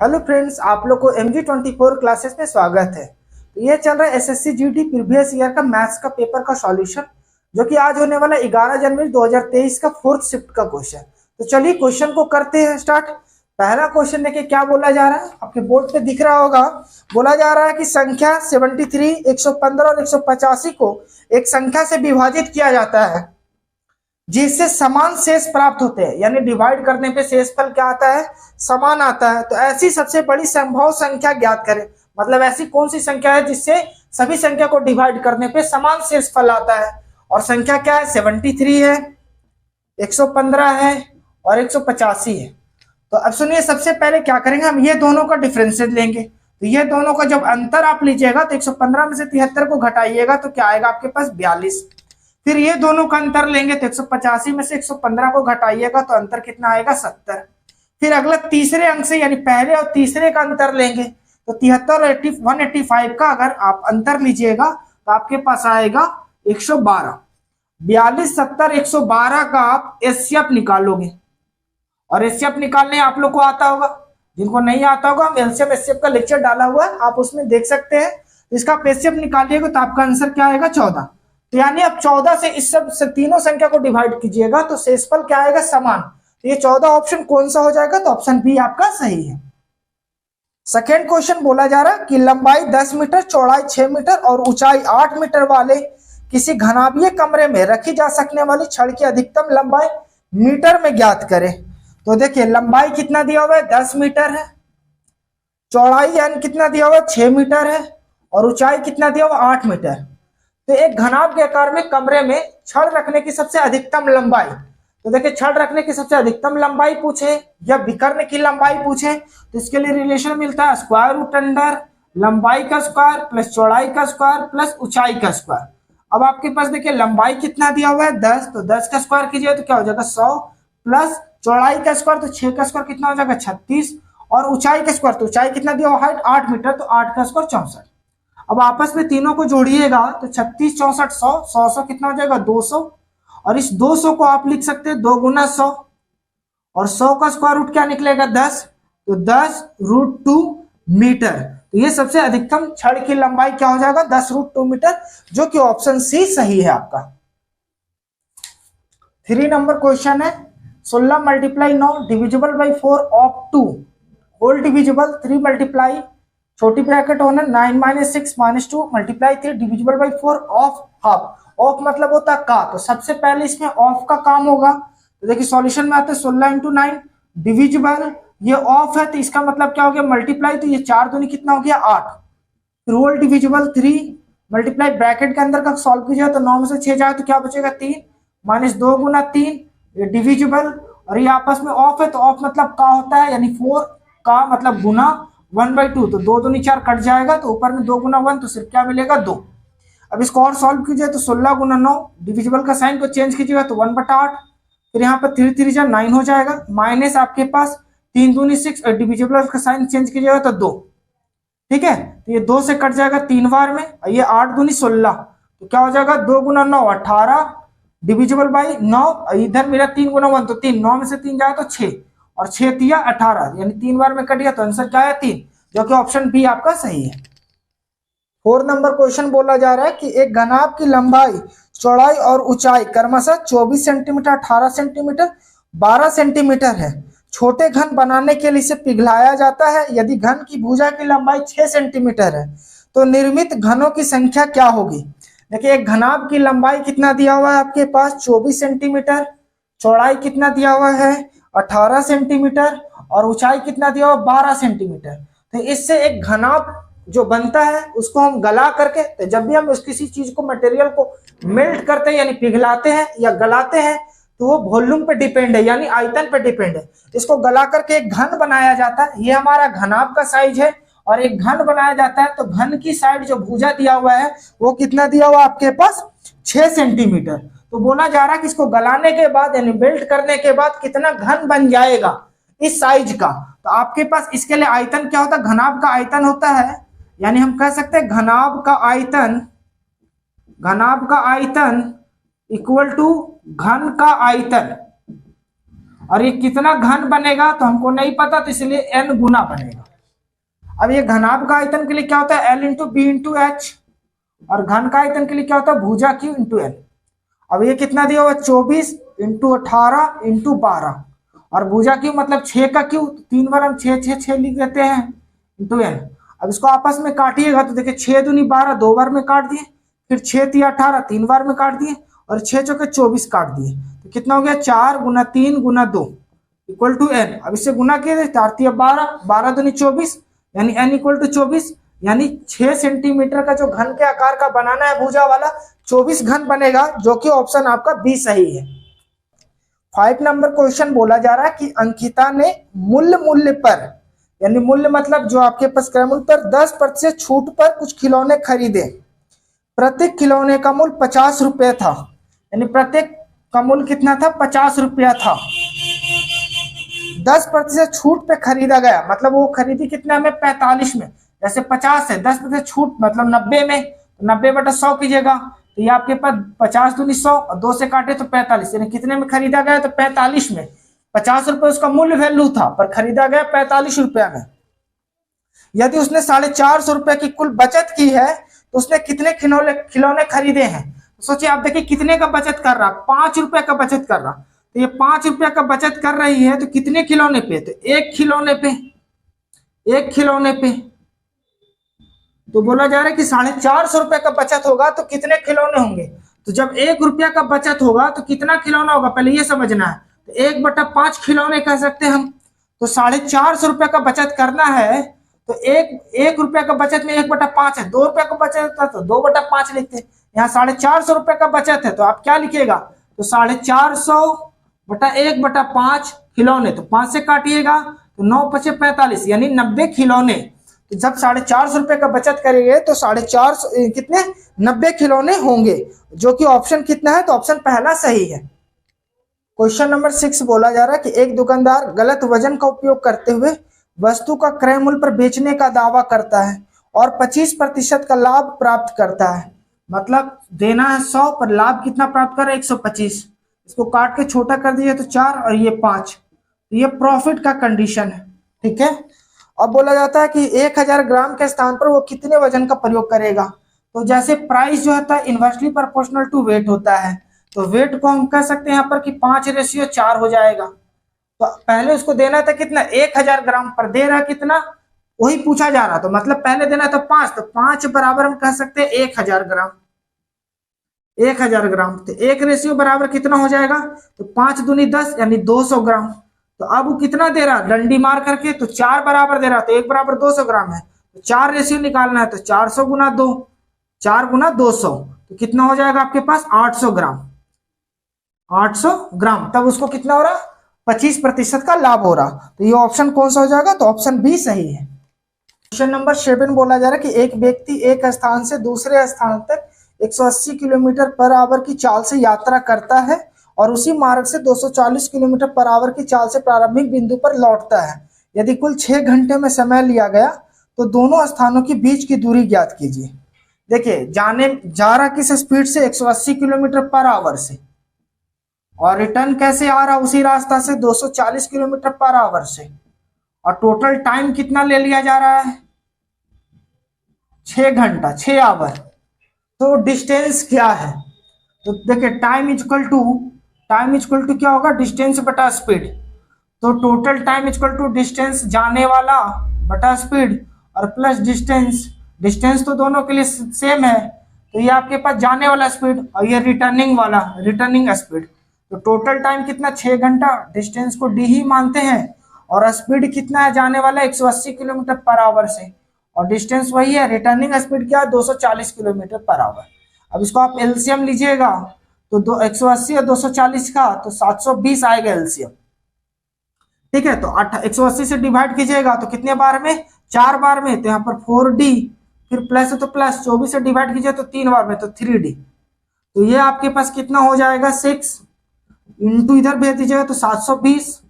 Hello friends, आप लोग को MG24 क्लासेस में स्वागत है। तो ये चल रहा है एसएससी जीडी प्रीवियस ईयर का मैथ्स का पेपर का सॉल्यूशन, जो कि आज होने वाला 11 जनवरी 2023 का फोर्थ शिफ्ट का क्वेश्चन। तो चलिए क्वेश्चन को करते हैं स्टार्ट। पहला क्वेश्चन देखिए क्या बोला जा रहा है, आपके बोर्ड पे दिख रहा होगा। बोला जा रहा है कि संख्या 73, 115 और 185 को एक संख्या से विभाजित किया जाता है जिससे समान शेष प्राप्त होते हैं, यानी डिवाइड करने पे शेषफल क्या आता है, समान आता है। तो ऐसी सबसे बड़ी संभव संख्या ज्ञात करें, मतलब ऐसी कौन सी संख्या है जिससे सभी संख्या को डिवाइड करने पे समान शेषफल आता है। और संख्या क्या है, 73 है, 115 है और 185 है। तो अब सुनिए, सबसे पहले क्या करेंगे, हम ये दोनों का डिफरेंशियल लेंगे। तो ये दोनों का जब अंतर आप लीजिएगा तो 115 में से 73 को घटाइएगा तो क्या आएगा आपके पास, 42। फिर ये दोनों का अंतर लेंगे तो 185 में से 115 को घटाइएगा तो अंतर कितना आएगा, 70। फिर अगला तीसरे अंक से यानी पहले और तीसरे का अंतर लेंगे तो 73 और 185 का अगर आप अंतर लीजिएगा तो आपके पास आएगा 112। 42, 70, 112 का आप एचसीएफ निकालोगे, और एचसीएफ निकालने आप लोग को आता होगा। जिनको नहीं आता होगा, हम एलसीएम एचसीएफ का लेक्चर डाला हुआ है, आप उसमें देख सकते हैं। इसका एचसीएफ निकालिएगा तो आपका आंसर क्या आएगा, 14। तो यानी अब 14 से इस सब से तीनों संख्या को डिवाइड कीजिएगा तो शेषफल क्या आएगा, समान। तो ये 14 ऑप्शन कौन सा हो जाएगा, तो ऑप्शन बी आपका सही है। सेकेंड क्वेश्चन बोला जा रहा है कि लंबाई 10 मीटर, चौड़ाई 6 मीटर और ऊंचाई 8 मीटर वाले किसी घनाभीय कमरे में रखी जा सकने वाली छड़ की अधिकतम लंबाई मीटर में ज्ञात करें। तो देखिए लंबाई कितना दिया हुआ है, 10 मीटर है, चौड़ाई यानी कितना दिया हुआ है, 6 मीटर है, और ऊंचाई कितना दिया हुआ, 8 मीटर। तो एक घनाभ के आकार में कमरे में छड़ रखने की सबसे अधिकतम लंबाई, तो देखिए छड़ रखने की सबसे अधिकतम लंबाई पूछे या विकर्ण की लंबाई पूछे तो इसके लिए रिलेशन मिलता है स्क्वायर रूट अंडर लंबाई का स्क्वायर प्लस चौड़ाई का स्क्वायर प्लस ऊंचाई का स्क्वायर। अब आपके पास देखिए लंबाई कितना दिया हुआ है, 10, तो 10 का स्क्वायर कीजिए तो क्या हो जाएगा, 100, प्लस चौड़ाई का स्क्वायर तो 6 का स्क्वायर कितना हो जाएगा, 36, और ऊंचाई का स्क्वायर तो ऊंचाई कितना दिया हुआ, हाइट 8 मीटर, तो 8 का स्क्वायर 64। अब आपस में तीनों को जोड़िएगा तो 36, 64, 100, 100 कितना हो जाएगा, 200, और इस 200 को आप लिख सकते हैं 2 गुना 100, और 100 का स्क्वायर रूट क्या निकलेगा, 10, तो 10√2 मीटर। तो ये सबसे अधिकतम छड़ की लंबाई क्या हो जाएगा, 10√2 मीटर, जो कि ऑप्शन सी सही है आपका। 3 नंबर क्वेश्चन है, 16 × 9 divisible by 4 of 2 whole divisible 3 multiply छोटी ब्रैकेट होना 9 - 6 - 2 multiply 3 divisible by 4 of half. Of मतलब होता है का, तो सबसे पहले इसमें ऑफ का काम होगा। तो देखिए सॉल्यूशन में आता है 16 × 9 डिविजिबल, ये ऑफ है तो इसका मतलब क्या हो गया, मल्टीप्लाई, तो ये 4 दूनी कितना हो गया, 8। फिर होल डिविजिबल 3 मल्टीप्लाई ब्रैकेट के अंदर का सॉल्व कीजिए तो 9 में से 6 जाए तो क्या बचेगा, 3 - 2 गुना 3 ये डिविजिबल, और ये आपस में ऑफ है तो ऑफ मतलब का होता है, यानी 4 का मतलब गुना 1/2, तो 2 दूनी 4 कट जाएगा तो ऊपर में 2 गुना 1 तो सिर्फ क्या मिलेगा, 2। अब इसको और सॉल्व कीजिए तो 16 गुना 9 डिविजिबल का साइन को चेंज कीजिएगा तो 1/8, फिर यहाँ पर 3 3 जा 9 हो जाएगा, माइनस आपके पास 3 दूनी 6 डिविजिबल का साइन चेंज कीजिएगा तो 2, ठीक है। तो ये 2 से कट जाएगा 3 बार में, ये 8 दूनी 16, तो क्या हो जाएगा, 2 गुना 9 18 डिविजिबल बाई 9, इधर मेरा 3 गुना 1 तो 3, 9 में से 3 जाए तो 6, और 6 तिया 18, यानी 3 बार में कट गया तो आंसर क्या है, 3, जो कि ऑप्शन बी आपका सही है। 4 नंबर क्वेश्चन बोला जा रहा है कि एक घनाभ की लंबाई, चौड़ाई और ऊंचाई क्रमशः 24 सेंटीमीटर, 18 सेंटीमीटर, 12 सेंटीमीटर है। छोटे घन बनाने के लिए इसे पिघलाया जाता है। यदि घन की भुजा की लंबाई 6 सेंटीमीटर है तो निर्मित घनों की संख्या क्या होगी। देखिए एक घनाभ की लंबाई कितना दिया हुआ है आपके पास, 24 सेंटीमीटर, चौड़ाई कितना दिया हुआ है, 18 सेंटीमीटर, और ऊंचाई कितना दिया हुआ, 12 सेंटीमीटर। तो इससे एक घनाभ जो बनता है उसको हम गला करके, तो जब भी हम किसी चीज को मटेरियल को मेल्ट करते हैं यानी पिघलाते हैं या गलाते हैं तो वो वॉल्यूम पे डिपेंड है, यानी आयतन पे डिपेंड है। इसको गला करके एक घन बनाया जाता है, ये हमारा घनाभ का साइज है, और एक घन बनाया जाता है तो घन की साइड जो भुजा दिया हुआ है वो कितना दिया हुआ आपके पास, 6 सेंटीमीटर। तो बोला जा रहा है कि इसको गलाने के बाद यानी मेल्ट करने के बाद कितना घन बन जाएगा इस साइज का। तो आपके पास इसके लिए आयतन क्या होता है, घनाभ का आयतन होता है, यानी हम कह सकते हैं घनाभ का आयतन इक्वल टू घन का आयतन, और ये कितना घन बनेगा तो हमको नहीं पता, तो इसलिए n गुना बनेगा। अब ये घनाभ का आयतन के लिए क्या होता है, L into B into H, और घन का आयतन के लिए क्या होता है, भुजा क्यू इंटू एल। अब ये कितना दिया हुआ, 24 इंटू 18 इंटू 12, और भुजा क्यू मतलब 6 का क्यू, तो 3 बार हम 6 6 6 लिख देते हैं इंटू एन। अब इसको आपस में काटिएगा तो देखिए 6 दूनी 12, 2 बार में काट दिए, फिर 6 तिया 18, 3 बार में काट दिए, और 6 चौके 24 काट दिए, तो कितना हो गया, 4 गुना 3 गुना 2 इक्वल टू एन। अब इससे गुना किए, 4 तिया 12, 12 दूनी 24, यानी एन इक्वल टू 24, यानी 6 सेंटीमीटर का जो घन के आकार का बनाना है भुजा वाला, 24 घन बनेगा, जो कि ऑप्शन आपका बी सही है। 5 नंबर क्वेश्चन बोला जा रहा है कि अंकिता ने मूल्य पर, यानी मूल्य मतलब जो आपके पास क्रय मूल्य पर 10% छूट पर कुछ खिलौने खरीदे। प्रत्येक खिलौने का मूल्य 50 रुपये था, यानी प्रत्येक का मूल्य कितना था, 50 रुपया था। 10% छूट पे खरीदा गया, मतलब वो खरीदी कितना में, 45 में। जैसे 50 है, 10% छूट मतलब 90 में, तो 90/100 कीजिएगा, तो ये आपके पास 50 दूनी 100, और 2 से काटे तो 45, यानी कितने में खरीदा गया, तो 45 में। 50 रुपए उसका मूल्य वैल्यू था, पर खरीदा गया 45 रुपया में। यदि उसने 450 रुपए की कुल बचत की है, तो उसने कितने खिलौने खरीदे हैं। तो सोचिए आप, देखिए कितने का बचत कर रहा, 5 रुपए का बचत कर रहा, तो ये 5 रुपया का बचत कर रही है, तो कितने खिलौने पे, तो एक खिलौने पे। तो बोला जा रहा है कि 450 रुपए का बचत होगा तो कितने खिलौने होंगे। तो जब 1 रुपया का बचत होगा तो कितना खिलौना होगा, पहले ये समझना है। तो 1/5 खिलौने कह सकते हैं हम। तो 450 रुपए का बचत करना है, तो एक रुपया का बचत में 1/5 है, 2 रुपया का बचत है तो 2/5 लिखते हैं। यहाँ 450 रुपए का बचत है, तो आप क्या लिखिएगा, तो 450/1/5 खिलौने, तो 5 से काटिएगा तो 9 × 5 = 45, यानी 90 खिलौने। तो जब 450 रुपए का बचत करेंगे तो 450 कितने, 90 खिलौने होंगे, जो कि ऑप्शन कितना है, तो ऑप्शन पहला सही है। क्वेश्चन नंबर 6 बोला जा रहा है कि एक दुकानदार गलत वजन का उपयोग करते हुए वस्तु का क्रय मूल्य पर बेचने का दावा करता है और 25% का लाभ प्राप्त करता है। मतलब देना है 100 पर लाभ कितना प्राप्त कर रहा है, 125। इसको काट के छोटा कर दिए तो 4 और ये 5, तो ये प्रॉफिट का कंडीशन है, ठीक है। अब बोला जाता है कि 1000 ग्राम के स्थान पर वो कितने वजन का प्रयोग करेगा। तो जैसे प्राइस जो होता है इनवर्सली प्रोपोर्शनल टू वेट होता है, तो वेट को हम कह सकते हैं यहाँ पर कि 5:4 हो जाएगा। तो पहले उसको देना था कितना, 1000 ग्राम, पर दे रहा कितना, वही पूछा जा रहा। तो मतलब पहले देना था 5, तो 5 बराबर हम कह सकते हैं 1000 ग्राम। 1000 ग्राम तो 1 बराबर कितना हो जाएगा, तो 5 दूनी 10, यानी 200 ग्राम। तो अब वो कितना दे रहा, डंडी मार करके, तो 4 बराबर दे रहा, तो 1 बराबर 200 ग्राम है, तो 4 रेशियो निकालना है, तो 400 गुना 2, 4 गुना 200, तो कितना हो जाएगा आपके पास, 800 ग्राम। 800 ग्राम, तब उसको कितना हो रहा, 25% का लाभ हो रहा। तो ये ऑप्शन कौन सा हो जाएगा, तो ऑप्शन बी सही है। क्वेश्चन नंबर 7 बोला जा रहा है कि एक व्यक्ति एक स्थान से दूसरे स्थान तक 180 किलोमीटर पर आवर की चाल से यात्रा करता है और उसी मार्ग से 240 किलोमीटर पर आवर की चाल से प्रारंभिक बिंदु पर लौटता है। यदि कुल 6 घंटे में समय लिया गया तो दोनों स्थानों के बीच की दूरी ज्ञात कीजिए। देखिए जा रहा किस स्पीड से, 180 किलोमीटर पर आवर से, और रिटर्न कैसे आ रहा, उसी रास्ता से 240 किलोमीटर पर आवर से, और टोटल टाइम कितना ले लिया जा रहा है, 6 घंटा, 6 आवर। तो डिस्टेंस क्या है, तो देखिए टाइम इक्वल टू क्या होगा, डिस्टेंस बटा स्पीड। तो total time equal to distance जाने वाला बटा स्पीड और प्लस डिस्टेंस तो दोनों के लिए सेम है, तो ये आपके पास जाने वाला स्पीड और ये रिटर्निंग स्पीड। तो टोटल टाइम कितना, 6 घंटा, डिस्टेंस को डी ही मानते हैं, और स्पीड कितना है जाने वाला, 180 किलोमीटर पर आवर से, और डिस्टेंस वही है, रिटर्निंग स्पीड क्या है, 240 किलोमीटर पर आवर। अब इसको आप एलसीएम लीजिएगा तो 180 और 240 का, तो 720 आएगा एलसीएम, ठीक है। तो 180 से डिवाइड कीजिएगा तो कितने बार में, 4 बार में, तो यहाँ पर 4D, फिर प्लस है तो प्लस, 24 से डिवाइड कीजिए तो 3 बार में, तो 3D। तो ये आपके पास कितना हो जाएगा, 6 इंटू इधर भेज दीजिएगा तो 720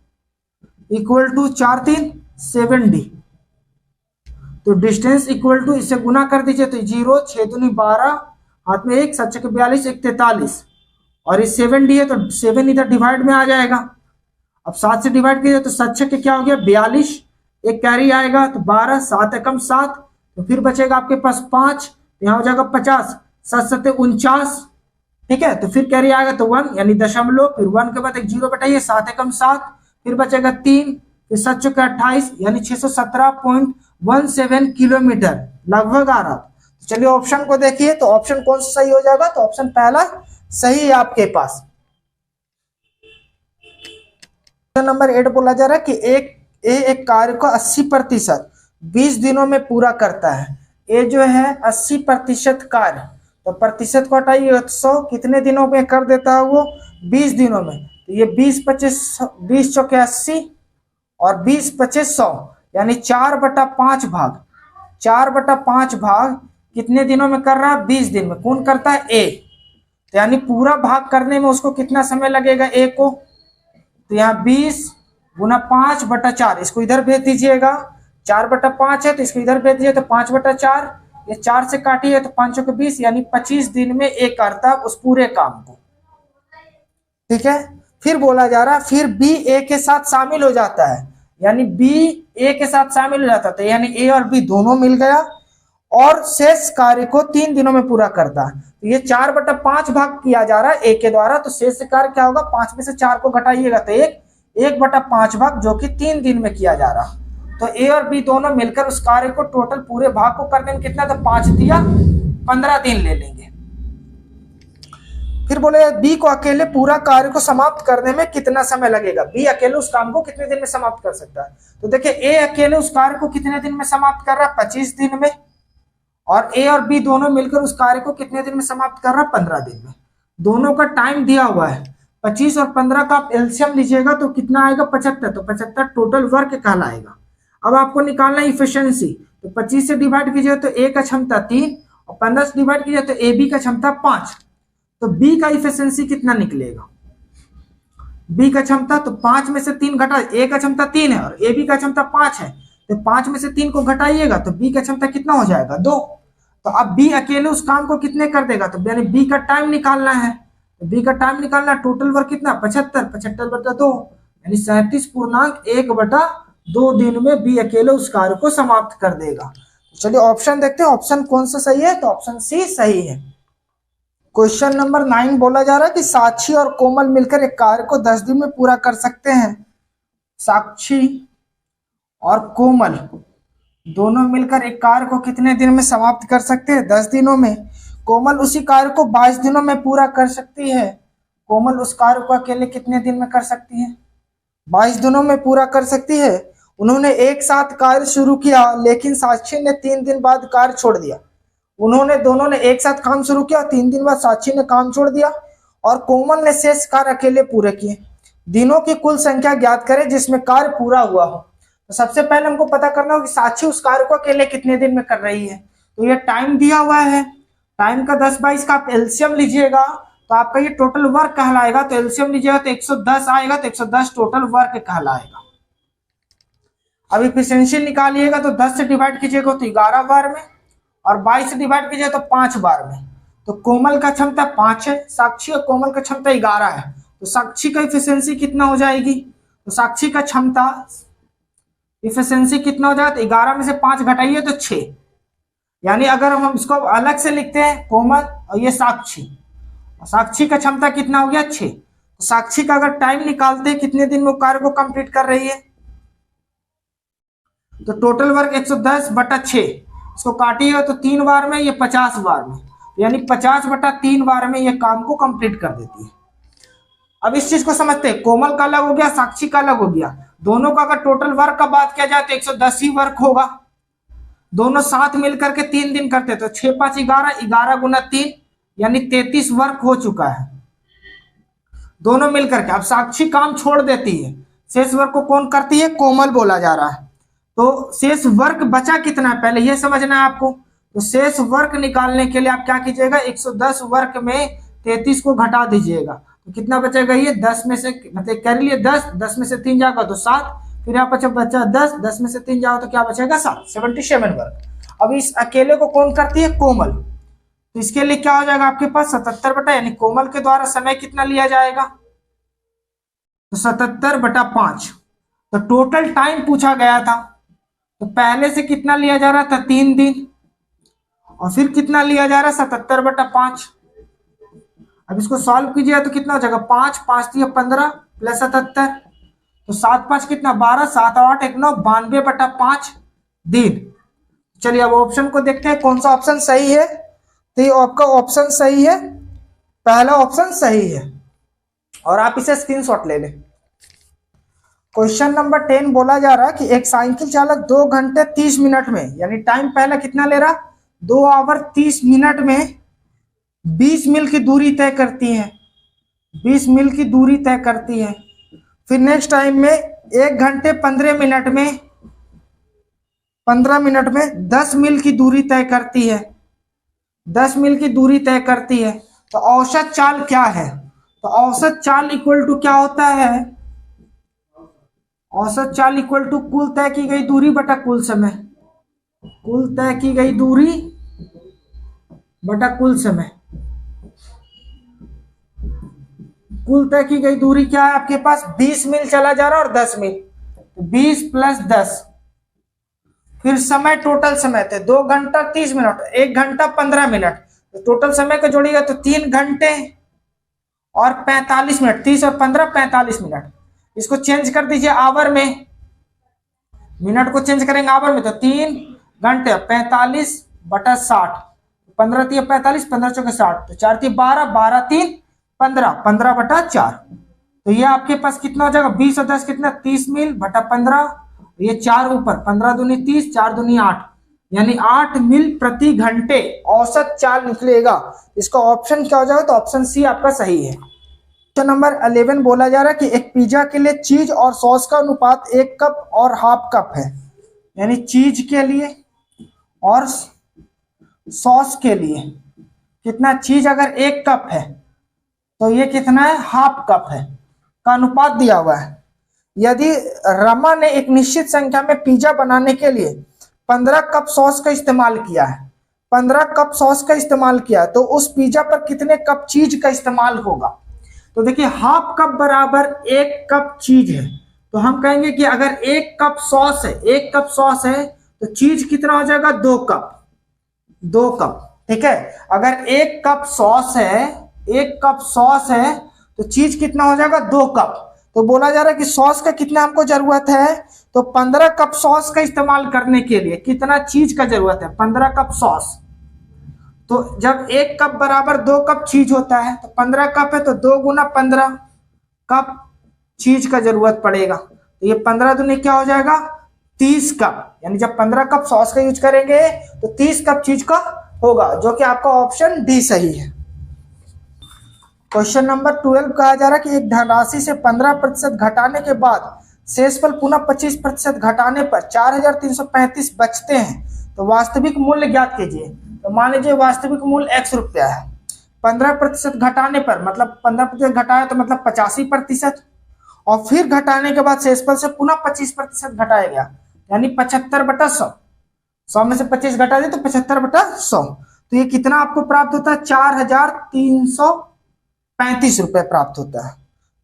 इक्वल टू 4 3 7D। तो डिस्टेंस इक्वल टू, इससे गुना कर दीजिए तो 0 6 दूनी 12, हाथ में 1 7 6 42 1 43, और ये 7D है तो 7 इधर डिवाइड में आ जाएगा। अब 7 से डिवाइड कीजिए तो 7 6 क्या हो गया, 42, एक कैरी आएगा तो 12, 7 एकम 7, तो फिर बचेगा आपके पास 5, तो यहाँ हो जाएगा 50, 7 7 49, ठीक है। तो फिर कैरी आएगा तो 1 यानी दशमलव, फिर 1 के बाद एक 0 बटाइए, 7 एकम 7, फिर बचेगा 3, फिर 7 चौके 28 यानी 617.17 किलोमीटर लगभग आ रहा। तो चलिए ऑप्शन को देखिए, तो ऑप्शन कौन सा सही हो जाएगा, तो ऑप्शन पहला सही है आपके पास। नंबर 8 बोला जा रहा है कि एक कार्य को 80% 20 दिनों में पूरा करता है। ए जो है 80% कार्य, तो प्रतिशत को हटाइए, 100 कितने दिनों में कर देता है वो, 20 दिनों में। तो ये 20 चौके 80 और 20 25 100 यानी 4/5 भाग, 4/5 भाग कितने दिनों में कर रहा है, 20 दिन में। कौन करता है, ए। तो यानी पूरा भाग करने में उसको कितना समय लगेगा ए को, तो यहाँ 20 गुना 5/4, इसको इधर भेज दीजिएगा, 4/5 है तो इसको इधर भेज दीजिए, तो 5/4, ये 4 से काटिए तो 5 के 20 यानी 25 दिन में ए करता उस पूरे काम को, ठीक है। फिर बोला जा रहा है फिर बी ए के साथ शामिल हो जाता है, यानी बी ए के साथ शामिल हो जाता है, यानी ए और बी दोनों मिल गया और शेष कार्य को 3 दिनों में पूरा करता है। तो ये 4/5 भाग किया जा रहा है ए के द्वारा, तो शेष कार्य क्या होगा, 5 में से 4 को घटाइएगा तो 1/5 भाग जो कि 3 दिन में किया जा रहा। तो ए और बी दोनों मिलकर उस कार्य को टोटल पूरे भाग को करने में कितना, तो 5 दिया 15 दिन ले लेंगे। फिर बोले बी को अकेले पूरा कार्य को समाप्त करने में कितना समय लगेगा, बी अकेले उस काम को कितने दिन में समाप्त कर सकता है। तो देखिए ए अकेले उस कार्य को कितने दिन में समाप्त कर रहा है, 25 दिन में, और ए और बी दोनों मिलकर उस कार्य को कितने दिन में समाप्त कर रहा है, 15 दिन में। दोनों का टाइम दिया हुआ है, 25 और 15 का आप एलसीएम लीजिएगा तो कितना आएगा, 75, तो 75 टोटल वर्क कहलाएगा। अब आपको निकालना है इफिशियंसी, तो 25 से डिवाइड कीजिए तो ए का क्षमता 3 और 15 से डिवाइड कीजिए तो ए बी का क्षमता 5, तो बी का इफिशियंसी कितना निकलेगा, बी का क्षमता, तो 5 में से 3 घटा, ए का क्षमता 3 है और ए बी का क्षमता 5 है, तो 5 में से 3 को घटाइएगा तो बी का क्षमता कितना हो जाएगा, 2। तो अब बी अकेले उस काम को कितने कर देगा, तो यानी बी का टाइम निकालना है, तो बी का टाइम निकालना, टोटल वर्क कितना, 75, 75/2 यानी 37.1/2 दिन में बी अकेले उस कार्य को समाप्त कर देगा। चलिए ऑप्शन देखते हैं, ऑप्शन कौन सा सही है, तो ऑप्शन सी सही है। क्वेश्चन नंबर 9 बोला जा रहा है कि साक्षी और कोमल मिलकर एक कार्य को 10 दिन में पूरा कर सकते हैं। साक्षी और कोमल दोनों मिलकर एक कार्य को कितने दिन में समाप्त कर सकते हैं, 10 दिनों में। कोमल उसी कार्य को 22 दिनों में पूरा कर सकती है। कोमल उस कार्य को अकेले कितने दिन में कर सकती है, 22 दिनों में पूरा कर सकती है। उन्होंने एक साथ कार्य शुरू किया लेकिन साक्षी ने 3 दिन बाद कार्य छोड़ दिया। उन्होंने दोनों ने एक साथ काम शुरू किया, 3 दिन बाद साक्षी ने काम छोड़ दिया और कोमल ने शेष कार्य अकेले पूरे किए। दिनों की कुल संख्या ज्ञात करें जिसमें कार्य पूरा हुआ हो। तो सबसे पहले हमको पता करना होगा कि साक्षी उस कार्य को अकेले कितने दिन में कर रही है। तो ये टाइम दिया हुआ है, टाइम का 10/22 का आप एलसीएम लीजिएगा तो आपका ये टोटल वर्क कहलाएगा। तो एलसीएम लीजिएगा तो 110 आएगा, तो 110 टोटल वर्क कहलाएगा। अब इफिशिएंसी निकालिएगा तो 10 से डिवाइड कीजिएगा तो 11 बार में और 22 से डिवाइड कीजिए तो 5 बार में। तो कोमल का क्षमता 5 है, साक्षी और कोमल का क्षमता 11 है। तो साक्षी का इफिशिएंसी कितना हो जाएगी, तो साक्षी का क्षमता इफिशिएंसी कितना हो जाएगा, तो 11 में से 5 घटाइए तो 6, यानी अगर हम इसको अलग से लिखते हैं कोमल और ये साक्षी, और साक्षी का क्षमता कितना हो गया 6। तो साक्षी का अगर टाइम निकालते हैं कितने दिन में कार्य को कंप्लीट कर रही है, तो टोटल वर्क 110/6, इसको काटिएगा तो 3 बार में, ये 50 बार में, यानी 50/3 बार में ये काम को कंप्लीट कर देती है। अब इस चीज को समझते हैं, कोमल का अलग हो गया, साक्षी का अलग हो गया। दोनों का अगर टोटल वर्क का बात किया जाए तो 110 ही वर्क होगा। दोनों साथ मिलकर के 3 दिन करते तो 6 5 11, 11 गुना 3 यानी 33 वर्क हो चुका है दोनों मिलकर के। अब साक्षी काम छोड़ देती है, शेष वर्क को कौन करती है, कोमल बोला जा रहा है। तो शेष वर्क बचा कितना है पहले ये समझना है आपको। तो शेष वर्क निकालने के लिए आप क्या कीजिएगा, 110 वर्क में 33 को घटा दीजिएगा तो कितना बचेगा, ये 10 में से मतलब कर लिए 10 में से 3 जाएगा तो 7, फिर यहाँ पर बचा 10 में से 3 जाओ तो क्या बचेगा 7, 77 वर्क। अब इस अकेले को कौन करती है, कोमल। तो इसके लिए क्या हो जाएगा आपके पास 77 यानी कोमल के द्वारा समय कितना लिया जाएगा, तो 77/5। तो टोटल टाइम पूछा गया था तो पहले से कितना लिया जा रहा था 3 दिन, और फिर कितना लिया जा रहा है 77/5। अब इसको सॉल्व कीजिए तो कितना हो जाएगा 5 5 3 15 प्लस 77, तो 7 5 कितना 12, 7 8 1 9 92/5 दिन। चलिए अब ऑप्शन को देखते हैं कौन सा ऑप्शन सही है। तो ये आपका ऑप्शन सही है, पहला ऑप्शन सही है, और आप इसे स्क्रीनशॉट ले लें। क्वेश्चन नंबर 10 बोला जा रहा है कि एक साइकिल चालक 2 घंटे 30 मिनट में, यानी टाइम पहला कितना ले रहा 2 आवर 30 मिनट में 20 मील की दूरी तय करती है, 20 मील की दूरी तय करती है। फिर नेक्स्ट टाइम में 1 घंटे 15 मिनट में 10 मील की दूरी तय करती है, 10 मील की दूरी तय करती है। तो औसत चाल क्या है? तो औसत चाल इक्वल टू क्या होता है? औसत चाल इक्वल टू कुल तय की गई दूरी बटा कुल समय, कुल तय की गई दूरी बटा कुल समय। कुल तय की गई दूरी क्या है आपके पास 20 मील चला जा रहा है और 10 मील, तो 20 प्लस 10। फिर समय, टोटल समय थे 2 घंटा 30 मिनट, 1 घंटा 15 मिनट, तो टोटल समय को जोड़िएगा तो 3 घंटे और 45 मिनट, 30 और 15 45 मिनट। इसको चेंज कर दीजिए आवर में, मिनट को चेंज करेंगे आवर में, तो 3 घंटे 45/60, 15 3 45, 15 चौके 60, तो 4 3 12, 12 3 15, 15/4। तो ये आपके पास कितना हो जाएगा 20 और 10 कितना 30 मील बटा 15, ये 4 ऊपर 15 दूनी 30, 4 दूनी 8, यानी 8 मील प्रति घंटे औसत चाल निकलेगा। इसका ऑप्शन क्या हो जाएगा? तो ऑप्शन सी आपका सही है। क्वेश्चन नंबर 11 बोला जा रहा है कि एक पिज्जा के लिए चीज और सॉस का अनुपात 1 कप और हाफ कप है, यानी चीज के लिए और सॉस के लिए कितना, चीज अगर 1 कप है तो ये कितना है हाफ कप है, का अनुपात दिया हुआ है। यदि रमा ने एक निश्चित संख्या में पिज्जा बनाने के लिए 15 कप सॉस का इस्तेमाल किया है, 15 कप सॉस का इस्तेमाल किया, तो उस पिज्जा पर कितने कप चीज का इस्तेमाल होगा? तो देखिए हाफ कप बराबर 1 कप चीज है, तो हम कहेंगे कि अगर 1 कप सॉस है, 1 कप सॉस है तो चीज कितना हो जाएगा 2 कप, 2 कप, ठीक है। अगर 1 कप सॉस है, 1 कप सॉस है तो चीज कितना हो जाएगा 2 कप। तो बोला जा रहा है कि सॉस का कितना हमको जरूरत है, तो 15 कप सॉस का इस्तेमाल करने के लिए कितना चीज का जरूरत है 15 कप सॉस। तो जब 1 कप बराबर 2 कप चीज होता है, तो 15 कप है तो 2 गुना 15 कप चीज का जरूरत पड़ेगा। तो ये 15 दूनी क्या हो जाएगा 30 कप, यानी जब 15 कप सॉस का यूज करेंगे तो 30 कप चीज का होगा, जो कि आपका ऑप्शन डी सही है। क्वेश्चन नंबर 12 कहा जा रहा है कि एक धनराशि से 15% घटाने के बाद शेषफल पुनः 25% घटाने पर 4335 बचते हैं, तो वास्तविक मूल्य ज्ञात कीजिए। तो मान लीजिए वास्तविक मूल्य x रुपया है, 15% घटाने पर मतलब 15% घटाया तो मतलब 85%, और फिर घटाने के बाद शेषफल से पुनः 25% घटाया गया, यानी 75/100, 100 में से 25 घटा दे तो 75/100, तो ये कितना आपको प्राप्त होता है 4335 रुपए प्राप्त होता है।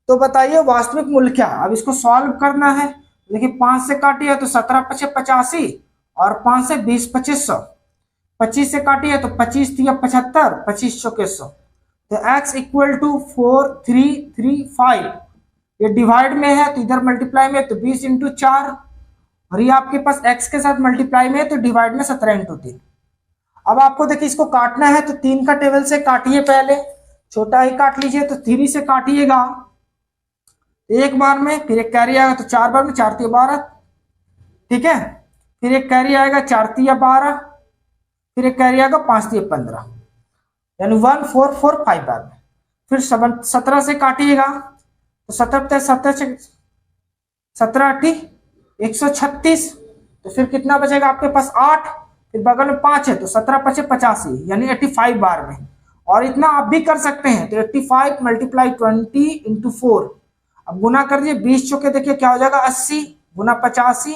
तो बताइए वास्तविक मूल्य क्या? अब इसको सॉल्व करना है। देखिए 5 से काटिए तो 17 5 85, और 5 से 20 25 100, 25 से काटिए तो 25 3 75, 25 चौके 100, तो x इक्वल टू 4335, ये डिवाइड में है तो इधर मल्टीप्लाई में, तो 20 इंटू 4, और ये आपके पास x के साथ मल्टीप्लाई में है तो डिवाइड में 17 इंटू 3। अब आपको देखिए इसको काटना है तो 3 का टेबल से काटिए, पहले छोटा ही काट लीजिए, तो 3 से काटिएगा एक बार में, फिर एक कैरी आएगा तो 4 बार में, 4 3 12, ठीक है। फिर एक कैरी आएगा 4 3 12, फिर एक कैरी आएगा 5 3 15, यानी 1445 बार में। फिर 17 से काटिएगा तो 17 8 136, तो फिर कितना बचेगा आपके पास 8, फिर बगल में 5 है तो 17 5 85, यानी 85 बार में। और इतना आप भी कर सकते हैं, तो 85 मल्टीप्लाई 20 इंटू 4, अब गुना कर दिए 20 चौके देखिए क्या हो जाएगा 80 गुना 85,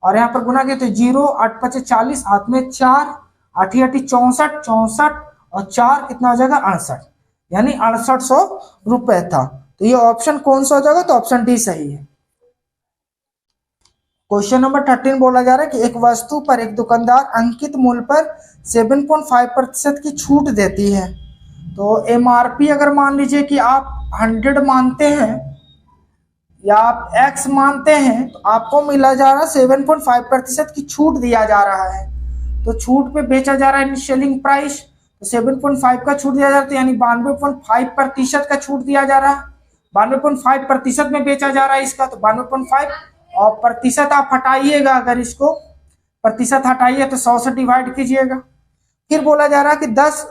और यहाँ पर गुना किया तो 0 8 5 40, हाथ में 4, 8 8 64, 64 और 4 कितना हो जाएगा 68, यानी 6800 रुपए था। तो ये ऑप्शन कौन सा हो जाएगा? तो ऑप्शन डी सही है। क्वेश्चन नंबर 13 बोला जा रहा है कि एक वस्तु पर एक दुकानदार अंकित मूल्य पर 7.5% की छूट देती है। तो MRP अगर मान लीजिए कि आप 100 मानते हैं या आप X मानते हैं तो आपको मिला जा रहा है 7.5% की छूट दिया जा रहा है। तो छूट पे बेचा जा रहा है सेलिंग प्राइस, तो 7.5 का छूट दिया जा रहा है, यानी 92.5% का छूट दिया जा रहा है। 92.5% में बेचा जा रहा है इसका, तो 92.5 और प्रतिशत आप हटाइएगा, अगर इसको प्रतिशत हटाइए तो 100 से डिवाइड कीजिएगा। फिर बोला जा रहा है कि 10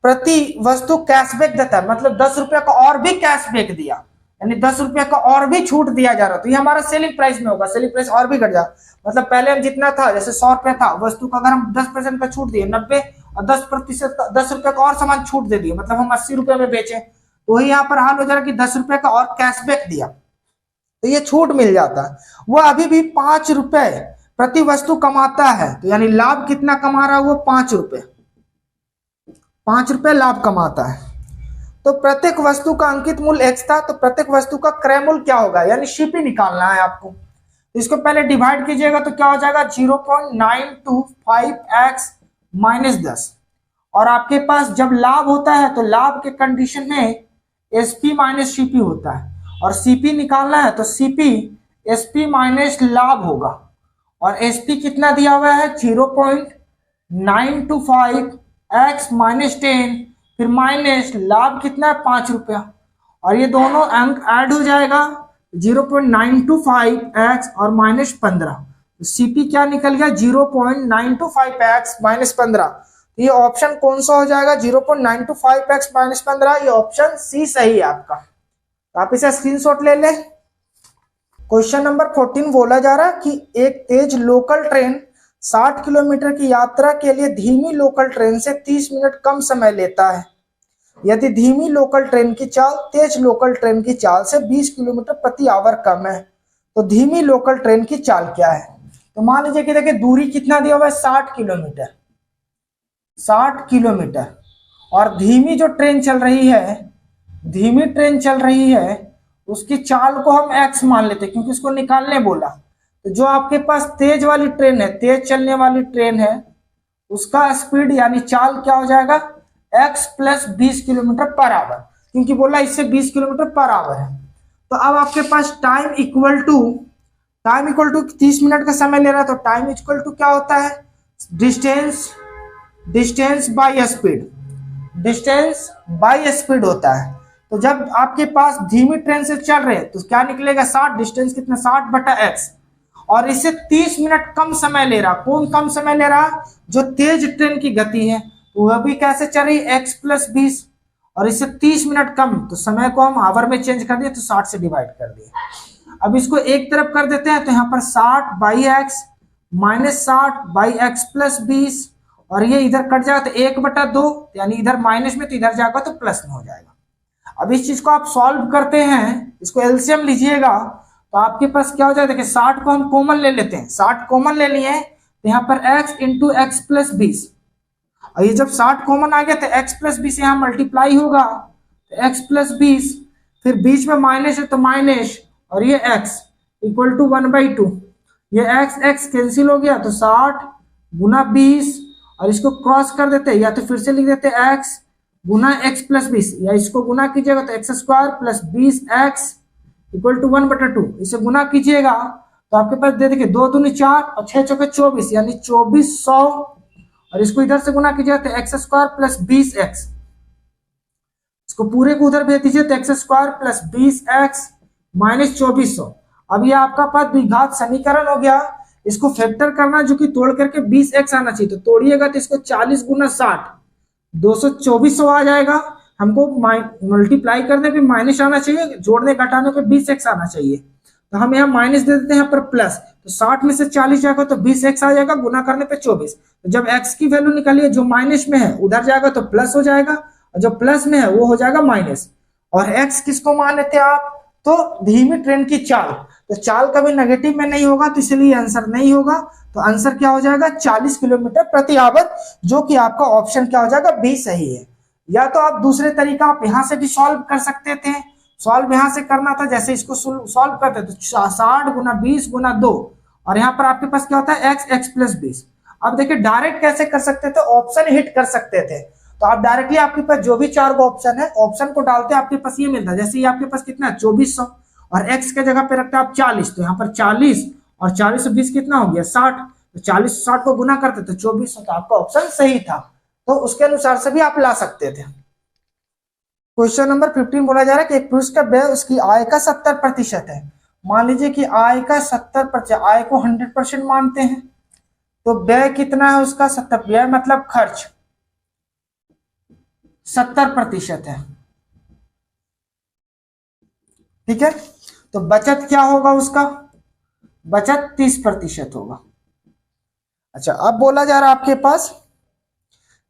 प्रति वस्तु कैशबैक देता है, मतलब 10 रुपया का और भी कैशबैक दिया, यानी 10 रुपया का और भी छूट दिया जा रहा है। तो ये हमारा सेलिंग प्राइस में होगा, सेलिंग प्राइस और भी घट जाए, मतलब पहले हम जितना था जैसे 100 रुपया था वस्तु का, अगर हम 10% का छूट दिए 90 और 10% का 10 रुपया का और सामान छूट दे दिए, मतलब हम 80 रुपये में बेचे, तो वही यहाँ पर हाल हो जा रहा है कि 10 रुपये का और कैशबैक दिया तो ये छूट मिल जाता है। वह अभी भी 5 रुपए प्रति वस्तु कमाता है, तो यानी लाभ कितना कमा रहा है वो 5 रुपए, 5 रुपए लाभ कमाता है। तो प्रत्येक वस्तु का अंकित मूल्य x था, तो प्रत्येक वस्तु का क्रय मूल्य क्या होगा, यानी CP निकालना है आपको। तो इसको पहले डिवाइड कीजिएगा तो क्या हो जाएगा 0.925x माइनस 10, और आपके पास जब लाभ होता है तो लाभ के कंडीशन में SP माइनस CP होता है, और CP निकालना है तो CP SP माइनस लाभ होगा, और SP कितना दिया हुआ है 0.925x माइनस 10, फिर माइनस लाभ कितना है 5 रुपया, और ये दोनों अंक ऐड हो जाएगा 0.925x और माइनस 15, तो CP क्या निकल गया 0.925x माइनस 15। ये ऑप्शन कौन सा हो जाएगा 0.925x माइनस 15, ये ऑप्शन C सही है आपका। तो आप इसे स्क्रीनशॉट ले लें। क्वेश्चन नंबर 14 बोला जा रहा है कि एक तेज लोकल ट्रेन 60 किलोमीटर की यात्रा के लिए धीमी लोकल ट्रेन से 30 मिनट कम समय लेता है। यदि धीमी लोकल ट्रेन की चाल तेज लोकल ट्रेन की चाल से 20 किलोमीटर प्रति आवर कम है, तो धीमी लोकल ट्रेन की चाल क्या है। तो मान लीजिए कि देखिए दूरी कितना दिया हुआ है 60 किलोमीटर, 60 किलोमीटर, और धीमी जो ट्रेन चल रही है, धीमी ट्रेन चल रही है उसकी चाल को हम x मान लेते हैं क्योंकि इसको निकालने बोला। तो जो आपके पास तेज वाली ट्रेन है, तेज चलने वाली ट्रेन है, उसका स्पीड यानी चाल क्या हो जाएगा x plus 20 kilometre per hour, क्योंकि बोला इससे 20 किलोमीटर पर आवर है। तो अब आपके पास टाइम इक्वल टू 30 मिनट का समय ले रहा है, तो टाइम इक्वल टू क्या होता है distance by speed, distance by speed होता है। तो जब आपके पास धीमी ट्रेन से चल रहे हैं तो क्या निकलेगा 60, डिस्टेंस कितना 60/x, और इससे 30 मिनट कम समय ले रहा। कौन कम समय ले रहा, जो तेज ट्रेन की गति है, तो वह भी कैसे चल रही x प्लस 20, और इससे 30 मिनट कम, तो समय को हम आवर में चेंज कर दिए तो 60 से डिवाइड कर दिए। अब इसको एक तरफ कर देते हैं, तो यहाँ पर 60/x माइनस 60/x प्लस 20, और ये इधर कट जाएगा तो 1/2, यानी इधर माइनस में तो इधर जाएगा तो प्लस में हो जाएगा। अब इस चीज को आप सॉल्व करते हैं, इसको एलसीएम लीजिएगा तो आपके पास क्या हो जाएगा, देखिए 60 को हम कॉमन ले लेते हैं, 60 कॉमन ले लिए तो यहाँ पर x इंटू एक्स प्लस 20, और ये जब 60 कॉमन आ गया तो x प्लस 20 यहाँ मल्टीप्लाई होगा, तो x प्लस 20, फिर बीच में माइनस है तो माइनस, और ये x इक्वल टू 1/2, ये x कैंसिल हो गया तो 60 गुना 20, और इसको क्रॉस कर देते हैं, या तो फिर से लिख देते हैं x गुना x प्लस 20, या इसको गुना कीजिएगा तो x square plus 20x equal to 1/2, इसे गुना कीजिएगा तो आपके पास दे देखिए 2 दूनी 4 और 6 चौके 24, यानी 2400, और इसको इधर से गुना कीजिएगा तो x स्क्वायर प्लस 20x, इसको पूरे को उधर भेज दीजिए तो x square plus 20x minus 2400। अब ये आपका पास द्विघात समीकरण हो गया, इसको फैक्टर करना जो कि तोड़ करके 20x आना चाहिए, तो तोड़िएगा तो इसको 40 गुना 60 224 आ जाएगा। हमको मल्टीप्लाई करने पे माइनस आना चाहिए, जोड़ने घटाने पे 20x आना चाहिए, तो हम यहाँ माइनस दे देते हैं, यहाँ पर प्लस, तो 60 में से 40 जाएगा तो 20x आ जाएगा, गुना करने पे 24। तो जब x की वैल्यू निकालिए जो माइनस में है उधर जाएगा तो प्लस हो जाएगा, और जो प्लस में है वो हो जाएगा माइनस। और x किसको मान लेते हैं आप, तो धीमी ट्रेन की चाल, तो चाल कभी नेगेटिव में नहीं होगा, तो इसलिए आंसर नहीं होगा। तो आंसर क्या हो जाएगा 40 किलोमीटर प्रति आवर, जो कि आपका ऑप्शन क्या हो जाएगा बी सही है। या तो आप दूसरे तरीका आप यहां से भी सॉल्व कर सकते थे, सॉल्व यहां से करना था, जैसे इसको सॉल्व करते तो 60 गुना 20 गुना 2, और यहाँ पर आपके पास क्या होता है x प्लस 20। अब देखिए डायरेक्ट कैसे कर सकते थे, ऑप्शन हिट कर सकते थे। तो आप डायरेक्टली आपके पास जो भी 4 गो ऑप्शन है, ऑप्शन को डालते आपके पास ये मिलता है। जैसे ये आपके पास कितना है 2400, और x के जगह पे रखते हैं आप 40, तो यहाँ पर 40 और 40 से 20 कितना हो गया 60, तो 40 से 60 को गुना करते तो 2400, तो आपका ऑप्शन सही था। तो उसके अनुसार से भी आप ला सकते थे। क्वेश्चन नंबर 15 बोला जा रहा है कि एक पुरुष का व्यय उसकी आय का 70% है। मान लीजिए कि आय का 70%, आय को 100% मानते हैं, तो व्यय कितना है उसका 70, व्यय मतलब खर्च 70% है। ठीक है, तो बचत क्या होगा उसका, बचत 30% होगा। अच्छा, अब बोला जा रहा है आपके पास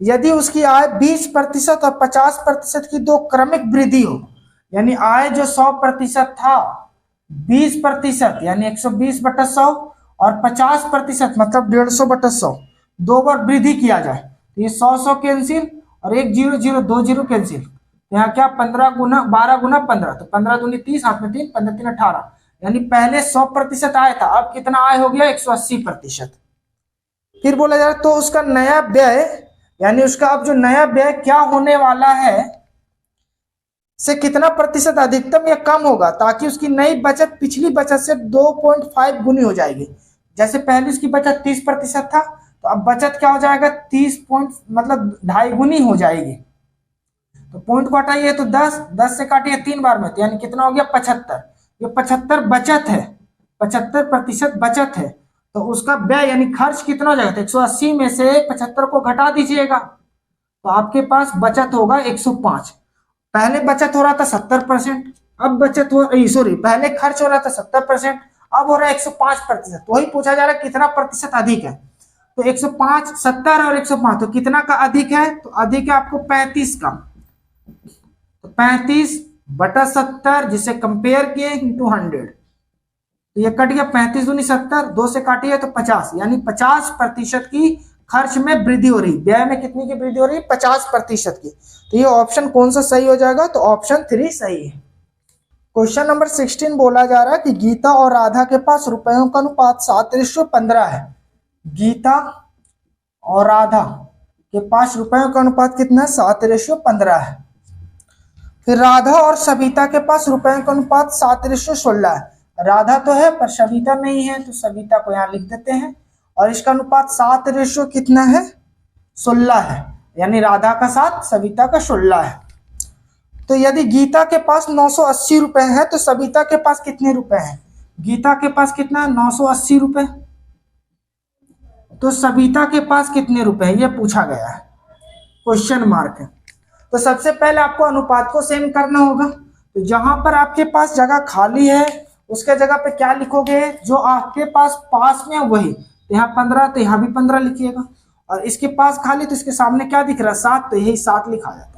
यदि उसकी आय 20% और 50% की दो क्रमिक वृद्धि हो, यानी आय जो 100% था 20% यानी 120/100 और 50% मतलब 150/100 दो बार वृद्धि किया जाए, तो ये 100 कैंसिल और 1 0 0 2 0 कैंसिल, यहाँ क्या 15 गुना 12 गुना 15, तो 15 दूनी 30, हाथ में 3, 15 3 18, यानी पहले 100% आय था, अब कितना आय हो गया 180%। फिर बोला जा रहा है तो उसका नया व्यय, यानी उसका अब जो नया व्यय क्या होने वाला है से कितना प्रतिशत अधिकतम या कम होगा, ताकि उसकी नई बचत पिछली बचत से 2.5 गुनी हो जाएगी। जैसे पहले उसकी बचत 30% था, तो अब बचत क्या हो जाएगा 30 मतलब 2.5 गुनी हो जाएगी। तो पॉइंट को हटाइए तो 10 से काटिए 3 बार में, तो यानी कितना हो गया 75। ये 75 बचत है, 75% बचत है, तो उसका व्यय यानी खर्च कितना हो जाएगा, तो 180 में से 75 को घटा दीजिएगा, तो आपके पास बचत होगा 105। पहले बचत हो रहा था 70%, अब बचत हो पहले खर्च हो रहा था 70%, अब हो रहा है 105%। तो वही पूछा जा रहा है कितना प्रतिशत अधिक है, तो 105, 70 और 105, तो कितना का अधिक है, तो अधिक है आपको 35 का, तो 35/70 जिसे कंपेयर किए इंटू 100, तो ये कट गया 35 दूनी 70, 2 से काटिए तो 50, यानी 50% की खर्च में वृद्धि हो रही, व्यय में कितनी की वृद्धि हो रही 50% की। तो ये ऑप्शन कौन सा सही हो जाएगा, तो ऑप्शन 3 सही है। क्वेश्चन नंबर 16 बोला जा रहा है कि गीता और राधा के पास रुपयों का अनुपात 7:15 है। गीता और राधा के पास रुपयों का अनुपात कितना है 7:15 है। फिर राधा और सविता के पास रुपयों का अनुपात 7:16 है। राधा तो है पर सविता नहीं है, तो सविता को यहाँ लिख देते हैं, और इसका अनुपात 7 कितना है 16 है, यानी राधा का 7 सविता का 16 है। तो यदि गीता के पास 980 रुपए है, तो सविता के पास कितने रुपए हैं, गीता के पास कितना है 980 रुपए, तो सविता के पास कितने रुपए हैं, ये पूछा गया है, क्वेश्चन मार्क है। तो सबसे पहले आपको अनुपात को सेम करना होगा, तो जहां पर आपके पास जगह खाली है उसके जगह पे क्या लिखोगे, जो आपके पास में है वही, तो यहाँ 15, तो यहाँ भी 15 लिखिएगा, और इसके पास खाली तो इसके सामने क्या दिख रहा है 7, तो यही 7 लिखा जाता है।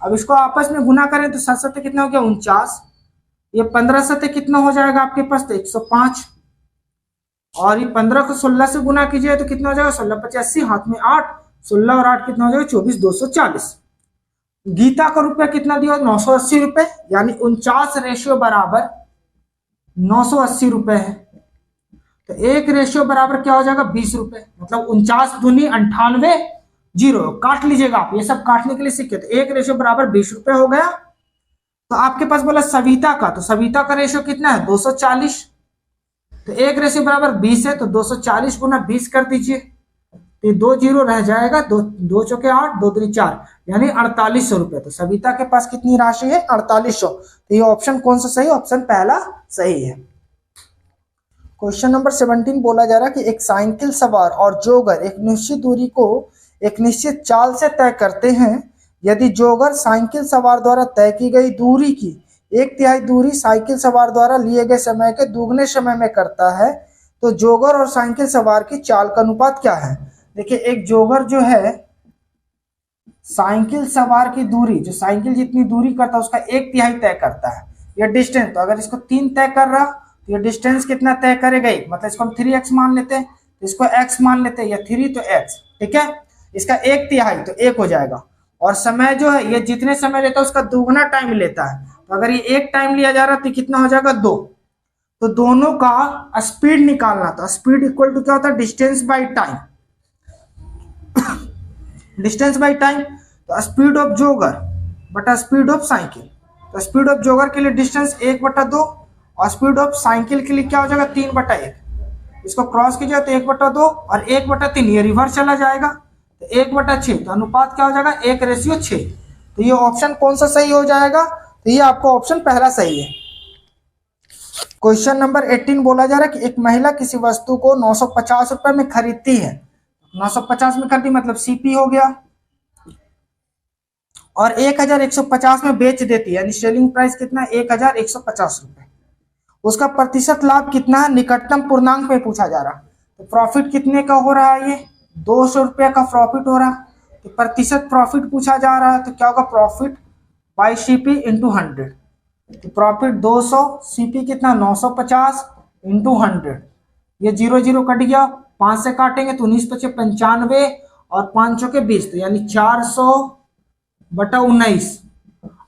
अब इसको आपस में गुना करें तो 7 7 कितना हो गया 49, ये 15 7 कितना हो जाएगा आपके पास, तो 105, और ये 15 को 16 से गुना कीजिए तो कितना हो जाएगा 16 85, हाथ में 8, 16 और 8 कितना हो जाएगा 24, 240। गीता का रुपया कितना दिया 980 रुपए, यानी 49 बराबर 980 रुपए है, तो 1 बराबर क्या हो जाएगा 20 रुपए, मतलब 49 दूनी 98 0, काट लीजिएगा आप, ये सब काटने के लिए सीखे, तो 1 बराबर 20 रुपए हो गया। तो आपके पास बोला सविता का, तो सविता का रेशियो कितना है 240, तो 1 बराबर 20 है, तो 240 गुना 20 कर दीजिए, तो 2 0 रह जाएगा, 2 चौके 8, 2 3 4, यानी 4800 रुपए। तो सविता के पास कितनी राशि है 4800, तो ये ऑप्शन कौन सा सही, ऑप्शन पहला सही है। क्वेश्चन नंबर 17 बोला जा रहा है कि एक साइकिल सवार और जोगर एक निश्चित दूरी को एक निश्चित चाल से तय करते हैं। यदि जोगर साइकिल सवार द्वारा तय की गई दूरी की 1/3 दूरी साइकिल सवार द्वारा लिए गए समय के दुगने समय में करता है, तो जोगर और साइकिल सवार की चाल का अनुपात क्या है। देखिए, एक जोगर जो है साइकिल सवार की दूरी, जो साइकिल जितनी दूरी करता है उसका 1/3 तय करता है, यह डिस्टेंस। तो अगर इसको 3 तय कर रहा तो ये डिस्टेंस कितना तय करेगा, मतलब इसको हम 3x मान लेते हैं, तो इसको x मान लेते हैं, या 3 तो x, ठीक है, इसका 1/3 तो 1 हो जाएगा। और समय जो है ये जितने समय लेता है उसका दुगना टाइम लेता है, तो तो अगर ये एक टाइम लिया जा रहा है तो कितना हो जाएगा 2। तो दोनों का स्पीड निकालना था। स्पीड इक्वल टू क्या होता है, distance by time. Distance by time, तो स्पीड ऑफ जोगर बटा स्पीड ऑफ साइकिल। तो स्पीड ऑफ जोगर के लिए डिस्टेंस 1/2 और स्पीड ऑफ साइकिल के लिए क्या हो जाएगा 3/1। इसको क्रॉस कीजिए तो 1/2 और 1/3, ये रिवर्स चला जाएगा तो 1/6। तो अनुपात क्या हो जाएगा 1:6। तो ये ऑप्शन कौन सा सही हो जाएगा, तो ये आपका ऑप्शन पहला सही है। क्वेश्चन नंबर 18 बोला जा रहा है कि एक महिला किसी वस्तु को 950 रुपए में खरीदती है। 950 में खरीदी मतलब सीपी हो गया, और 1150 में बेच देती है, यानी सेलिंग प्राइस कितना है 1150 रुपए। उसका प्रतिशत लाभ कितना है, निकटतम पूर्णांक में पूछा जा रहा। तो प्रॉफिट कितने का हो रहा है, ये 200 रुपये का प्रॉफिट हो रहा। तो प्रतिशत प्रॉफिट पूछा जा रहा है, तो क्या होगा प्रॉफिट बाई सीपी इंटू 100। तो प्रॉफिट 200, सीपी कितना 950 इंटू 100। ये 0 0 कट गया, 5 से काटेंगे तो 19 × 5 = 95 और 5 × 20, तो यानी 400/19।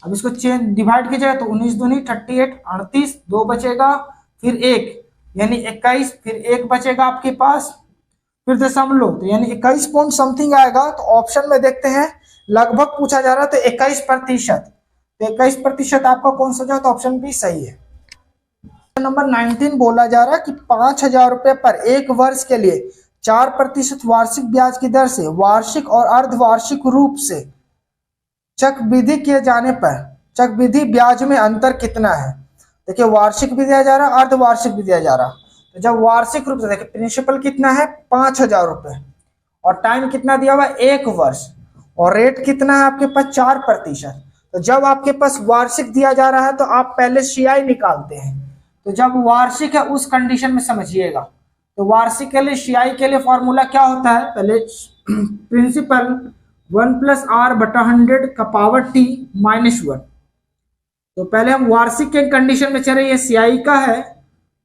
अब इसको चेंज डिवाइड कीजिएगा तो 19 दूनी 38, 38, 2 बचेगा, फिर 1 यानी 21, फिर 1 बचेगा आपके पास, फिर दशमलव, तो यानी 21 पॉइंट समथिंग आएगा। तो ऑप्शन में देखते हैं लगभग पूछा जा रहा है, तो 21%। तो 21% आपका कौन सा जाए, तो ऑप्शन बी सही है। नंबर 19 बोला जा रहा है कि 5,000 रुपए पर एक वर्ष के लिए 4% वार्षिक ब्याज की दर से वार्षिक और अर्धवार्षिक रूप से चक्रवृद्धि किए जाने पर चक्रवृद्धि ब्याज में अंतर कितना है। देखिए वार्षिक भी दिया जा रहा, अर्धवार्षिक भी दिया जा रहा। तो जब वार्षिक रूप से देखिए प्रिंसिपल कितना है 5,000 रुपए और टाइम कितना दिया हुआ 1 वर्ष और रेट कितना है आपके पास 4%। तो जब आपके पास वार्षिक दिया जा रहा है तो आप पहले सीआई निकालते हैं। तो जब वार्षिक है उस कंडीशन में समझिएगा, तो वार्षिक के लिए सीआई के लिए फॉर्मूला क्या होता है, पहले प्रिंसिपल 1 + r/100 का पावर t - 1। तो पहले हम वार्षिक के कंडीशन में चले, ये सीआई का है,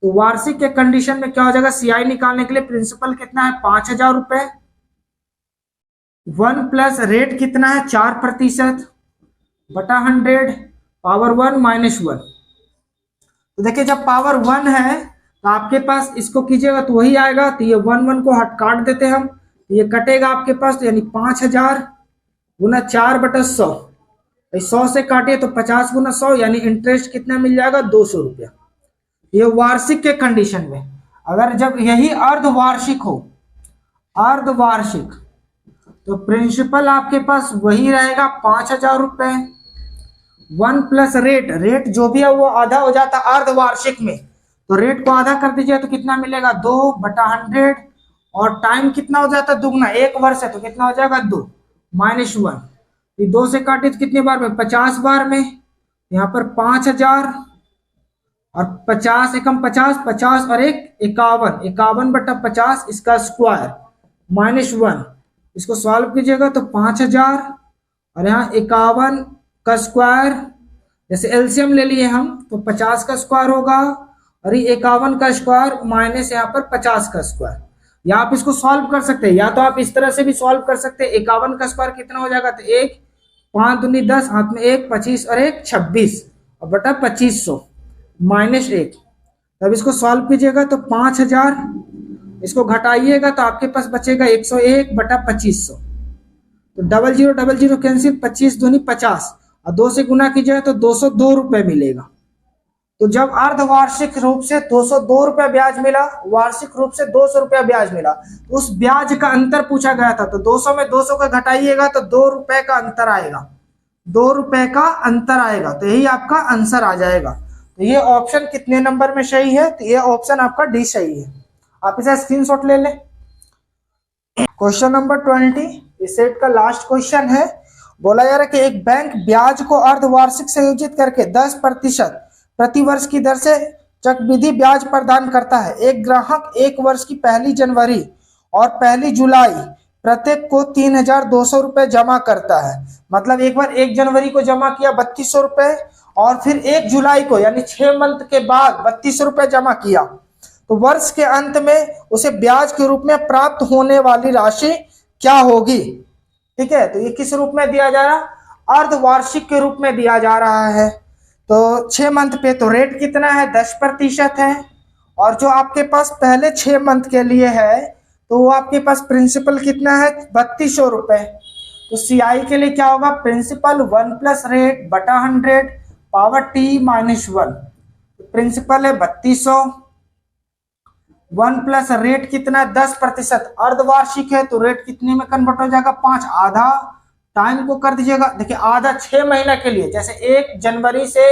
तो वार्षिक के कंडीशन में क्या हो जाएगा, सीआई निकालने के लिए प्रिंसिपल कितना है 5,000 रुपए, 1 प्लस रेट कितना है 4%/100 पावर 1 - 1। तो देखिए जब पावर 1 है तो आपके पास इसको कीजिएगा तो वही आएगा, तो ये 1 को हट काट देते हम, तो ये कटेगा आपके पास, तो यानी 5,000 गुना 4/100, 100 से काटिए तो 50 गुना 100, यानी इंटरेस्ट कितना मिल जाएगा 200 रुपया। ये वार्षिक के कंडीशन में। अगर जब यही अर्धवार्षिक हो, अर्धवार्षिक, तो प्रिंसिपल आपके पास वही रहेगा 5,000 रुपए, 1 प्लस रेट जो भी है वो आधा हो जाता है अर्धवार्षिक में, तो रेट को आधा कर दीजिए तो कितना मिलेगा 2/100, और टाइम कितना हो जाता है दुगना, 1 वर्ष है तो कितना हो जाएगा 2 - 1। 2 से काटे तो कितने बार में 50 बार में, यहाँ पर 5,000 और 50 एकम 50, 50 और 1 51, 51/50 इसका स्क्वायर -1। इसको सॉल्व कीजिएगा तो 5,000 और यहाँ 51 का स्क्वायर, जैसे एलसीएम ले लिए हम तो 50 का स्क्वायर होगा और ये 51 का स्क्वायर माइनस यहाँ पर 50 का स्क्वायर। या आप इसको सॉल्व कर सकते हैं, या तो आप इस तरह से भी सॉल्व कर सकते हैं। 51 का स्क्वायर कितना हो जाएगा, तो 1 5 दूनी 10, हाथ में 1 25 और 1 26 और बटा 2500 -1। तब इसको सॉल्व कीजिएगा तो 5,000, इसको घटाइएगा तो आपके पास बचेगा 101/2500। तो 0000 कैंसिल, 25 दूनी 50 और 2 से गुना कीजिएगा तो 202 रुपए मिलेगा। तो जब अर्धवार्षिक रूप से 202 रुपया ब्याज मिला, वार्षिक रूप से 200 रुपया ब्याज मिला, तो उस ब्याज का अंतर पूछा गया था। तो 200 में 200 का घटाइएगा तो 2 रुपए का अंतर आएगा, 2 रुपए का अंतर आएगा, तो यही आपका आंसर आ जाएगा। तो ये ऑप्शन कितने नंबर में सही है, तो ये ऑप्शन आपका डी सही है। आप इसे स्क्रीनशॉट ले लें। क्वेश्चन नंबर 20 इस सेट का लास्ट क्वेश्चन है। बोला जा रहा है कि एक बैंक ब्याज को अर्धवार्षिक संयोजित करके 10% प्रति वर्ष की दर से चक्रवृद्धि ब्याज प्रदान करता है। एक ग्राहक 1 वर्ष की 1 जनवरी और 1 जुलाई प्रत्येक को 3,200 रुपए जमा करता है। मतलब एक बार 1 जनवरी को जमा किया 3,200 रुपए और फिर 1 जुलाई को यानी 6 मंथ के बाद 3,200 रुपए जमा किया, तो वर्ष के अंत में उसे ब्याज के रूप में प्राप्त होने वाली राशि क्या होगी। ठीक है, तो ये किस रूप में दिया जा रहा, अर्धवार्षिक के रूप में दिया जा रहा है। तो 6 मंथ पे तो रेट कितना है, 10% है। और जो आपके पास पहले 6 मंथ के लिए है तो वो आपके पास प्रिंसिपल कितना है, 3200 रुपए। तो सीआई के लिए क्या होगा, प्रिंसिपल 1 प्लस रेट बटा 100 पावर टी माइनस 1। प्रिंसिपल है 3200, 1 प्लस रेट कितना, 10%। अर्धवार्षिक है तो रेट कितने में कन्वर्ट हो जाएगा, 5। आधा टाइम को कर दीजिएगा, देखिए आधा 6 महीना के लिए। जैसे 1 जनवरी से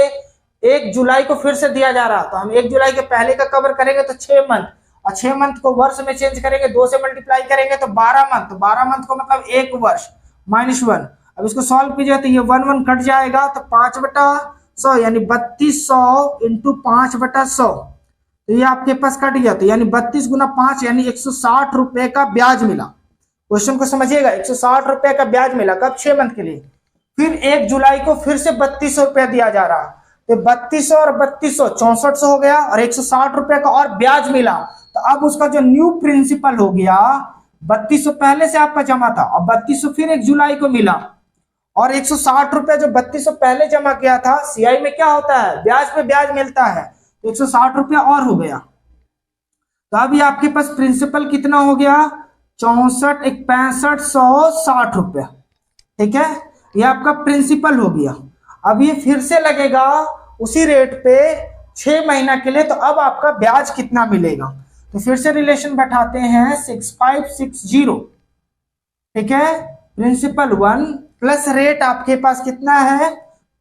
1 जुलाई को फिर से दिया जा रहा, तो हम 1 जुलाई के पहले का कवर करेंगे तो 6 मंथ, और 6 मंथ को वर्ष में चेंज करेंगे, 2 से मल्टीप्लाई करेंगे तो 12 मंथ। तो 12 मंथ को मतलब 1 वर्ष माइनस 1। अब इसको सॉल्व कीजिए तो ये 1 कट जाएगा, तो 5/100 यानी 3200 इंटू 5/100, तो ये आपके पास कट गया। तो यानी 32 गुना 5 यानी 160 रुपए का ब्याज मिला। क्वेश्चन को समझिएगा, 160 रुपए का ब्याज मिला कब, 6 मंथ के लिए। फिर 1 जुलाई को फिर से 3200 रुपया दिया जा रहा, तो 3200 और 3200 6400 हो गया, और 160 रुपए का और ब्याज मिला। तो अब उसका जो न्यू प्रिंसिपल हो गया, 3200 पहले से आपका जमा था, और 3200 फिर 1 जुलाई को मिला, और 160 रुपए जो 3200 पहले जमा किया था, सीआई में क्या होता है, ब्याज पे ब्याज मिलता है, तो 160 रुपया और हो गया। तो अभी आपके पास प्रिंसिपल कितना हो गया, 64 6560 रुपया। ठीक है, ये आपका प्रिंसिपल हो गया। अब ये फिर से लगेगा उसी रेट पे 6 महीना के लिए, तो अब आपका ब्याज कितना मिलेगा। तो फिर से रिलेशन बैठाते हैं, 6560। ठीक है, प्रिंसिपल 1 प्लस रेट आपके पास कितना है,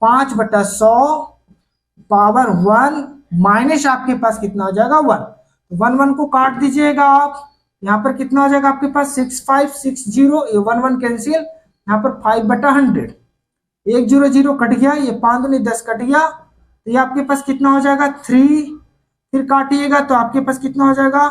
5/100 पावर 1 माइनस आपके पास कितना हो जाएगा, 1। 1 को काट दीजिएगा आप, यहाँ पर कितना हो जाएगा आपके पास 6560, ये 1 कैंसिल, यहाँ पर 5/100, 1 0 0 कट गया, ये 5 दूनी 10 कट गया, तो ये आपके पास कितना हो जाएगा 3। फिर काटिएगा तो आपके पास कितना हो जाएगा,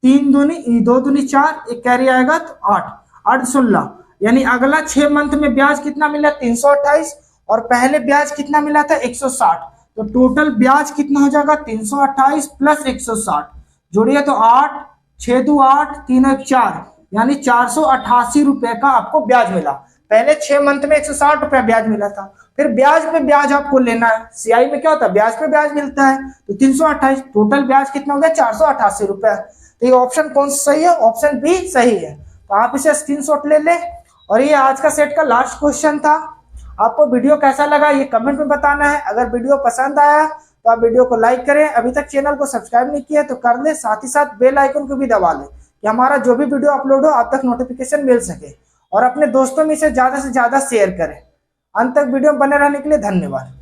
3 दूनी 2 दूनी 4, एक कैरी आएगा तो 8 8 16, यानी अगला 6 मंथ में ब्याज कितना मिला, 328, और पहले ब्याज कितना मिला था, 160। तो टोटल ब्याज कितना हो जाएगा, 328 प्लस 160, जोड़िए तो 8 6 2 8 3 1 4, यानी 488 रुपए का आपको ब्याज मिला। पहले 6 मंथ में 160 रुपया ब्याज मिला था, फिर ब्याज पे ब्याज आपको लेना है। सीआई में क्या होता है, ब्याज पे ब्याज मिलता है, तो 328, टोटल ब्याज कितना हो गया, 488 रुपया। तो ये ऑप्शन कौन सा सही है, ऑप्शन बी सही है। तो आप इसे स्क्रीनशॉट ले ले। और ये आज का सेट का लास्ट क्वेश्चन था। आपको वीडियो कैसा लगा ये कमेंट में बताना है। अगर वीडियो पसंद आया तो आप वीडियो को लाइक करें, अभी तक चैनल को सब्सक्राइब नहीं किया तो कर ले, साथ ही साथ बेल आइकन को भी दबा लें कि हमारा जो भी वीडियो अपलोड हो आप तक नोटिफिकेशन मिल सके, और अपने दोस्तों में इसे ज्यादा से ज्यादा शेयर करें। अंत तक वीडियो में बने रहने के लिए धन्यवाद।